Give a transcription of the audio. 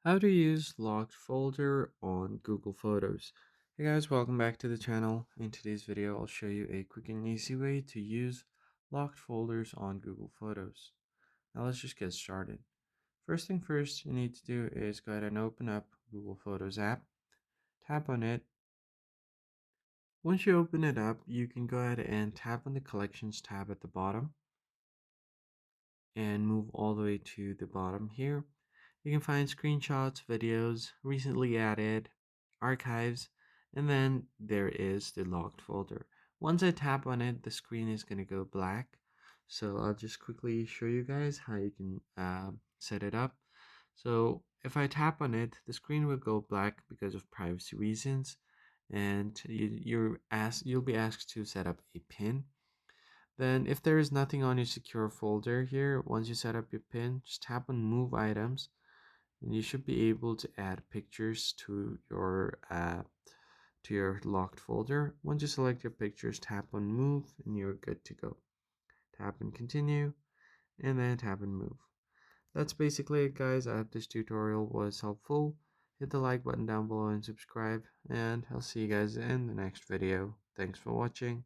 How to use locked folder on Google Photos. Hey guys, welcome back to the channel. In today's video, I'll show you a quick and easy way to use locked folders on Google Photos. Now let's just get started. First thing first you need to do is go ahead and open up Google Photos app, tap on it. Once you open it up, you can go ahead and tap on the Collections tab at the bottom and move all the way to the bottom here. You can find screenshots, videos, recently added, archives, and then there is the locked folder. Once I tap on it, the screen is going to go black. So I'll just quickly show you guys how you can set it up. So if I tap on it, the screen will go black because of privacy reasons, and you'll be asked to set up a pin. Then if there is nothing on your secure folder here, once you set up your pin, just tap on move items and you should be able to add pictures to your locked folder. Once you select your pictures, tap on move and you're good to go. Tap and continue and then tap and move. That's basically it, guys. I hope this tutorial was helpful. Hit the like button down below and subscribe, and I'll see you guys in the next video. Thanks for watching.